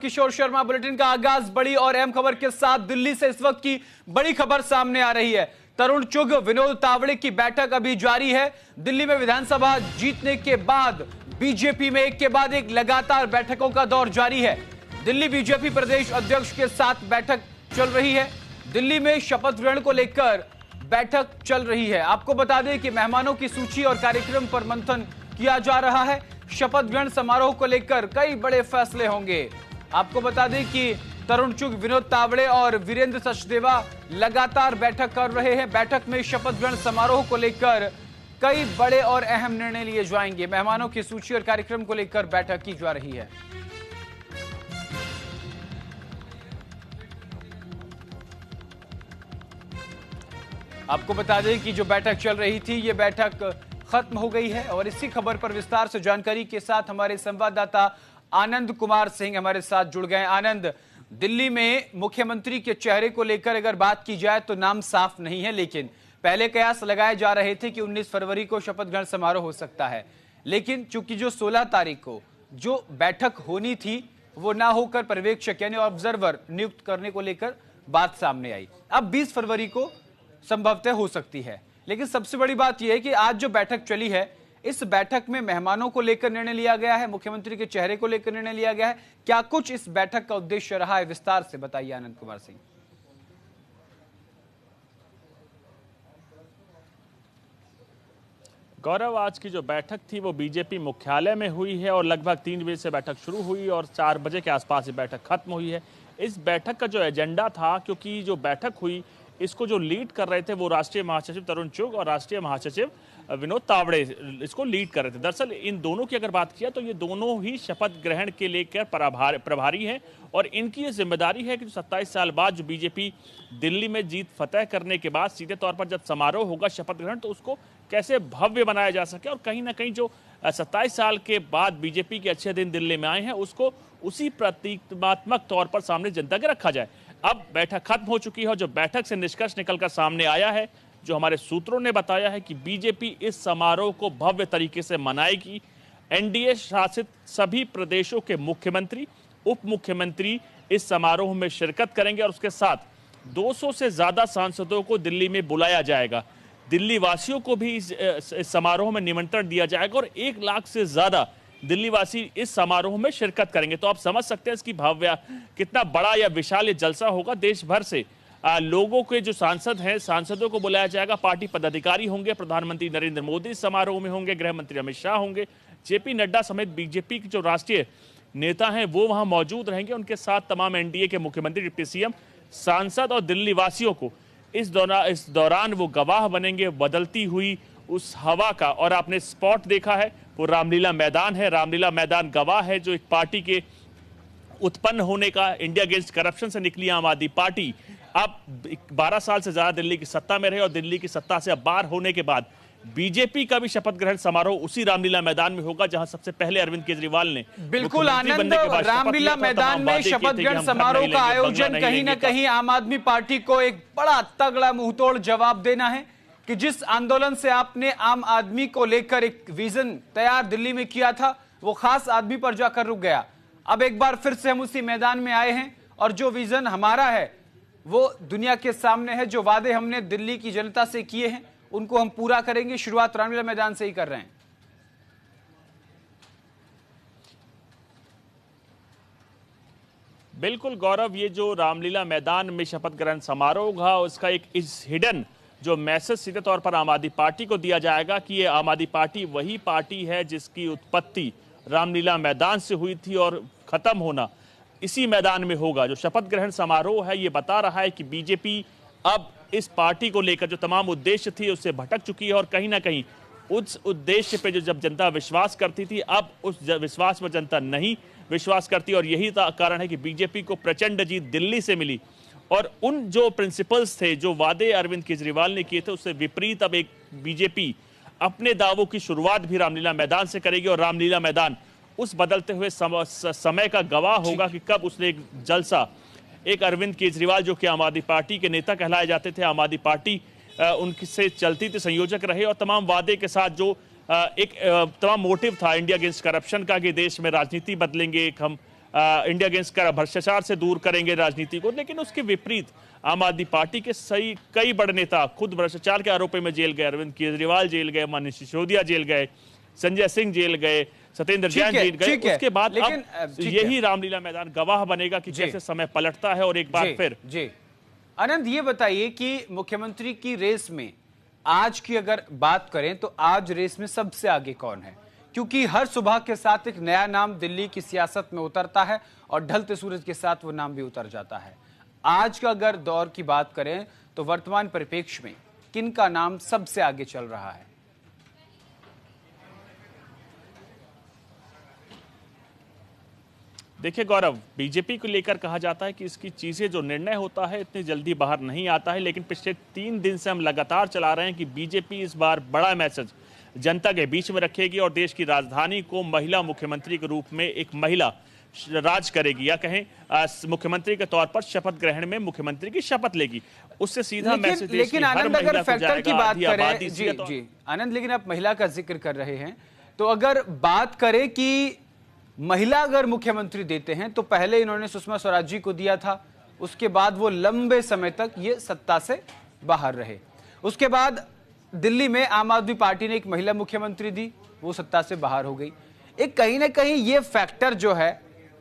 Kishore Sharma bulletin का आगाज बड़ी और अहम खबर के साथ दिल्ली से इस वक्त की बड़ी खबर सामने आ रही है। तरुण चुघ विनोद तावड़े की बैठक अभी जारी है। दिल्ली में विधानसभा जीतने के बाद बीजेपी में एक के बाद एक लगातार बैठकों का दौर जारी है। दिल्ली बीजेपी प्रदेश अध्यक्ष के साथ बैठक चल रही है। दिल्ली में शपथ ग्रहण को लेकर बैठक चल रही है। आपको बता दें कि मेहमानों की सूची और कार्यक्रम पर मंथन किया जा रहा है। शपथ ग्रहण समारोह को लेकर कई बड़े फैसले होंगे। आपको बता दें कि तरुण चुघ, विनोद तावड़े और वीरेंद्र सचदेवा लगातार बैठक कर रहे हैं। बैठक में शपथ ग्रहण समारोह को लेकर कई बड़े और अहम निर्णय लिए जाएंगे। मेहमानों की सूची और कार्यक्रम को लेकर बैठक की जा रही है। आपको बता दें कि जो बैठक चल रही थी, ये बैठक खत्म हो गई है और इसी खबर पर विस्तार से जानकारी के साथ हमारे संवाददाता आनंद कुमार सिंह हमारे साथ जुड़ गए। आनंद, दिल्ली में मुख्यमंत्री के चेहरे को लेकर अगर बात की जाए तो नाम साफ नहीं है, लेकिन पहले कयास लगाए जा रहे थे कि 19 फरवरी को शपथ ग्रहण समारोह हो सकता है। लेकिन चूंकि जो 16 तारीख को जो बैठक होनी थी वो ना होकर पर्यवेक्षक यानी ऑब्जर्वर नियुक्त करने को लेकर बात सामने आई। अब 20 फरवरी को संभवतः हो सकती है। लेकिन सबसे बड़ी बात यह है कि आज जो बैठक चली है, इस बैठक में मेहमानों को लेकर निर्णय लिया गया है, मुख्यमंत्री के चेहरे को लेकर निर्णय लिया गया है। क्या कुछ इस बैठक का उद्देश्य रहा है, विस्तार से बताइए आनंद कुमार सिंह। गौरव, आज की जो बैठक थी वो बीजेपी मुख्यालय में हुई है और लगभग 3 बजे से बैठक शुरू हुई और 4 बजे के आसपास ये बैठक खत्म हुई है। इस बैठक का जो एजेंडा था, क्योंकि जो बैठक हुई इसको जो लीड कर रहे थे वो राष्ट्रीय महासचिव तरुण चुघ और राष्ट्रीय महासचिव विनोद तावड़े इसको लीड कर रहे थे। दरअसल इन दोनों की अगर बात किया तो ये दोनों ही शपथ ग्रहण के लेकर प्रभारी हैं और इनकी ये जिम्मेदारी है कि 27 साल बाद जो बीजेपी दिल्ली में जीत फतह करने के बाद सीधे तौर पर जब समारोह होगा शपथ ग्रहण, तो उसको कैसे भव्य बनाया जा सके और कहीं ना कहीं जो 27 साल के बाद बीजेपी के अच्छे दिन दिल्ली में आए हैं उसको उसी प्रतीकात्मक तौर पर सामने जनता के रखा जाए। अब बैठक खत्म हो चुकी है और जो बैठक से निष्कर्ष निकलकर सामने आया है, जो हमारे सूत्रों ने बताया है कि बीजेपी इस समारोह को भव्य तरीके से मनाएगी। एनडीए शासित सभी प्रदेशों के मुख्यमंत्री, उप मुख्यमंत्री इस समारोह में शिरकत करेंगे और उसके साथ 200 से ज्यादा सांसदों को दिल्ली में बुलाया जाएगा। दिल्ली वासियों को भी इस समारोह में निमंत्रण दिया जाएगा और 1 लाख से ज्यादा दिल्ली वासी इस समारोह में शिरकत करेंगे। तो आप समझ सकते हैं इसकी भव्य कितना बड़ा या विशाल ये जलसा होगा। देश भर से लोगों के जो सांसद हैं, सांसदों को बुलाया जाएगा। पार्टी पदाधिकारी होंगे, प्रधानमंत्री नरेंद्र मोदी इस समारोह में होंगे, गृह मंत्री अमित शाह होंगे, जेपी नड्डा समेत बीजेपी के जो राष्ट्रीय नेता हैं वो वहां मौजूद रहेंगे। उनके साथ तमाम एनडीए के मुख्यमंत्री, डिप्टी सीएम, सांसद और दिल्ली वासियों को इस दौरान वो गवाह बनेंगे बदलती हुई उस हवा का। और आपने स्पॉट देखा है, वो रामलीला मैदान है। रामलीला मैदान गवाह है जो एक पार्टी के उत्पन्न होने का। इंडिया अगेंस्ट करप्शन से निकली आम आदमी पार्टी अब 12 साल से ज्यादा दिल्ली की सत्ता में रहे और दिल्ली की सत्ता से अब बाहर होने के बाद बीजेपी का भी शपथ ग्रहण समारोह उसी रामलीला मैदान में होगा जहां सबसे पहले अरविंद केजरीवाल ने बिल्कुल आनंद, रामलीला मैदान में शपथ ग्रहण समारोह का आयोजन कहीं ना कहीं आम आदमी पार्टी को एक बड़ा तगड़ा मुंहतोड़ जवाब देना है कि जिस आंदोलन से आपने आम आदमी को लेकर एक विजन तैयार दिल्ली में किया था वो खास आदमी पर जाकर रुक गया। अब एक बार फिर से हम उसी मैदान में आए हैं और जो विजन हमारा है वो दुनिया के सामने है। जो वादे हमने दिल्ली की जनता से किए हैं उनको हम पूरा करेंगे। शुरुआत रामलीला मैदान से ही कर रहे हैं। बिल्कुल गौरव, ये जो रामलीला मैदान में शपथ ग्रहण समारोह होगा उसका एक इस हिडन जो मैसेज सीधे तौर पर आम आदमी पार्टी को दिया जाएगा कि ये आम आदमी पार्टी वही पार्टी है जिसकी उत्पत्ति रामलीला मैदान से हुई थी और खत्म होना इसी मैदान में होगा। जो शपथ ग्रहण समारोह है ये बता रहा है कि बीजेपी अब इस पार्टी को लेकर जो तमाम उद्देश्य थी उससे भटक चुकी है और कहीं ना कहीं उस उद्देश्य पे जो जब जनता विश्वास करती थी अब उस विश्वास में जनता नहीं विश्वास करती और यही कारण है कि बीजेपी को प्रचंड जीत दिल्ली से मिली और उन जो प्रिंसिपल्स थे, जो वादे अरविंद केजरीवाल ने किए थे उससे विपरीत अब एक बीजेपी अपने दावों की शुरुआत भी रामलीला मैदान से करेगी और रामलीला मैदान उस बदलते हुए समय का गवाह होगा कि कब उसने एक जलसा, एक अरविंद केजरीवाल जो कि आम आदमी पार्टी के नेता कहलाए जाते थे, आम आदमी पार्टी उनसे चलती थी, संयोजक रहे और तमाम वादे के साथ जो एक तमाम मोटिव था इंडिया अगेंस्ट करप्शन का कि देश में राजनीति बदलेंगे, हम इंडिया अगेंस्ट भ्रष्टाचार से दूर करेंगे राजनीति को, लेकिन उसके विपरीत आम आदमी पार्टी के कई बड़े नेता खुद भ्रष्टाचार के आरोपी में जेल गए। अरविंद केजरीवाल जेल गए, मनीष सिसोदिया जेल गए, संजय सिंह जेल गए, सत्येंद्र जैन जेल गए। उसके बाद अब यही रामलीला मैदान गवाह बनेगा कि कैसे समय पलटता है और एक बार फिर। जी आनंद, ये बताइए कि मुख्यमंत्री की रेस में आज की अगर बात करें तो आज रेस में सबसे आगे कौन है? क्योंकि हर सुबह के साथ एक नया नाम दिल्ली की सियासत में उतरता है और ढलते सूरज के साथ वो नाम भी उतर जाता है। आज का अगर दौर की बात करें तो वर्तमान परिप्रेक्ष्य में किन का नाम सबसे आगे चल रहा है? देखिए गौरव, बीजेपी को लेकर कहा जाता है कि इसकी चीजें जो निर्णय होता है इतनी जल्दी बाहर नहीं आता है, लेकिन पिछले 3 दिन से हम लगातार चला रहे हैं कि बीजेपी इस बार बड़ा मैसेज जनता के बीच में रखेगी और देश की राजधानी को महिला मुख्यमंत्री के रूप में एक महिला राज करेगी, या कहें मुख्यमंत्री के तौर पर शपथ ग्रहण में मुख्यमंत्री की शपथ लेगी। उससे सीधा मैसेज लेकिन आनंद, अगर फैक्टर की बात करें, जी आनंद, लेकिन आप महिला का जिक्र कर रहे हैं तो अगर बात करें कि महिला अगर मुख्यमंत्री देते हैं तो पहले इन्होंने सुषमा स्वराज जी को दिया था, उसके बाद वो लंबे समय तक ये सत्ता से बाहर रहे। उसके बाद दिल्ली में आम आदमी पार्टी ने एक महिला मुख्यमंत्री दी, वो सत्ता से बाहर हो गई। एक कहीं ना कहीं ये फैक्टर जो है,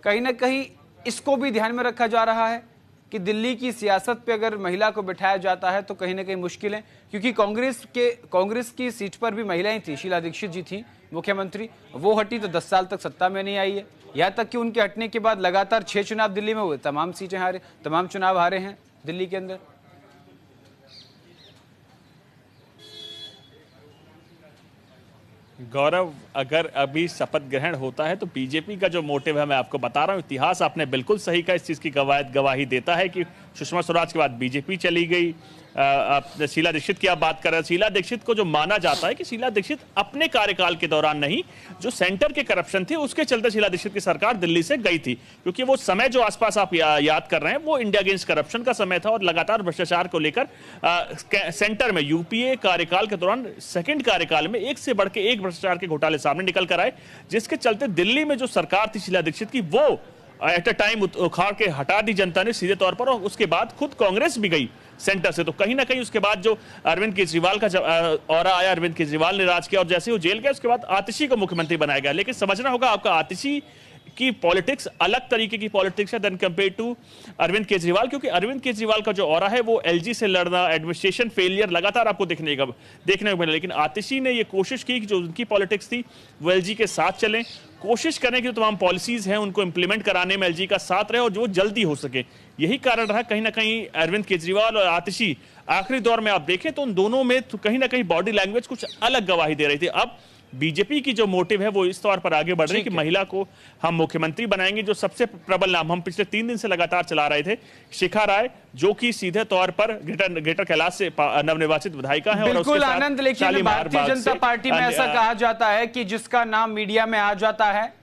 कहीं ना कहीं इसको भी ध्यान में रखा जा रहा है कि दिल्ली की सियासत पे अगर महिला को बिठाया जाता है तो कहीं ना कहीं मुश्किल है, क्योंकि कांग्रेस की सीट पर भी महिलाएं थी, शीला दीक्षित जी थी मुख्यमंत्री, वो हटी तो 10 साल तक सत्ता में नहीं आई है। यहाँ तक कि उनके हटने के बाद लगातार 6 चुनाव दिल्ली में हुए, तमाम सीटें हारे, तमाम चुनाव हारे हैं दिल्ली के अंदर। गौरव, अगर अभी शपथ ग्रहण होता है तो बीजेपी का जो मोटिव है मैं आपको बता रहा हूं, इतिहास आपने बिल्कुल सही कहा, इस चीज की गवाही देता है कि सुषमा स्वराज के बाद बीजेपी चली गई। शीला दीक्षित की आप बात कर रहे हैं। शीला दीक्षित को जो माना जाता है कि शीला दीक्षित अपने कार्यकाल के दौरान नहीं, जो सेंटर के करप्शन थे उसके चलते शीला दीक्षित की सरकार दिल्ली से गई थी, क्योंकि वो समय जो आसपास आप याद कर रहे हैं वो इंडिया अगेंस्ट करप्शन का समय था और लगातार भ्रष्टाचार को लेकर सेंटर में यूपीए कार्यकाल के दौरान सेकंड कार्यकाल में एक से बढ़ के एक भ्रष्टाचार के घोटाले सामने निकल कर आए, जिसके चलते दिल्ली में जो सरकार थी शीला दीक्षित की वो एट अ टाइम उखाड़ के हटा दी जनता ने सीधे तौर पर, और उसके बाद खुद कांग्रेस भी गई सेंटर से। तो कहीं ना कहीं उसके बाद जो अरविंद केजरीवाल का ऑरा आया, अरविंद केजरीवाल ने राज किया और जैसे वो जेल गया उसके बाद आतिशी को मुख्यमंत्री बनाया गया। लेकिन समझना होगा आपका, आतिशी की पॉलिटिक्स अलग तरीके की पॉलिटिक्स है then compare to Arvind Kejriwal, क्योंकि अरविंद केजरीवाल का जो ऑरा है वो एलजी से लड़ना, एडमिनिस्ट्रेशन फेलियर लगातार आपको देखने को मिला। लेकिन आतिशी ने ये कोशिश की कि जो उनकी पॉलिटिक्स थी वो एलजी के साथ चलें, कोशिश करें कि जो तमाम पॉलिसीज हैं उनको इंप्लीमेंट कराने में एलजी का साथ रहे और जो जल्दी हो सके। यही कारण रहा कहीं ना कहीं अरविंद केजरीवाल और आतिशी आखिरी दौर में आप देखें तो उन दोनों में तो कहीं ना कहीं बॉडी लैंग्वेज कुछ अलग गवाही दे रही थी। अब बीजेपी की जो मोटिव है वो इस तौर पर आगे बढ़ रही है कि महिला को हम मुख्यमंत्री बनाएंगे। जो सबसे प्रबल नाम हम पिछले 3 दिन से लगातार चला रहे थे, शिखा राय, जो कि सीधे तौर पर ग्रेटर कैलाश से नवनिर्वाचित विधायिका है। बिल्कुल आनंद, लेकिन भारतीय जनता पार्टी में ऐसा कहा जाता है कि जिसका नाम मीडिया में आ जाता है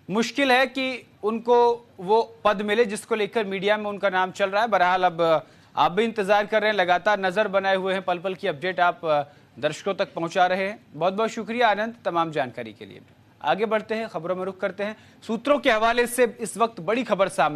मुश्किल है कि उनको वो पद मिले जिसको लेकर मीडिया में उनका नाम चल रहा है। बहरहाल अब आप भी इंतजार कर रहे हैं, लगातार नजर बनाए हुए हैं, पल पल की अपडेट आप दर्शकों तक पहुंचा रहे हैं। बहुत बहुत शुक्रिया आनंद तमाम जानकारी के लिए। आगे बढ़ते हैं, खबरों में रुख करते हैं। सूत्रों के हवाले से इस वक्त बड़ी खबर सामने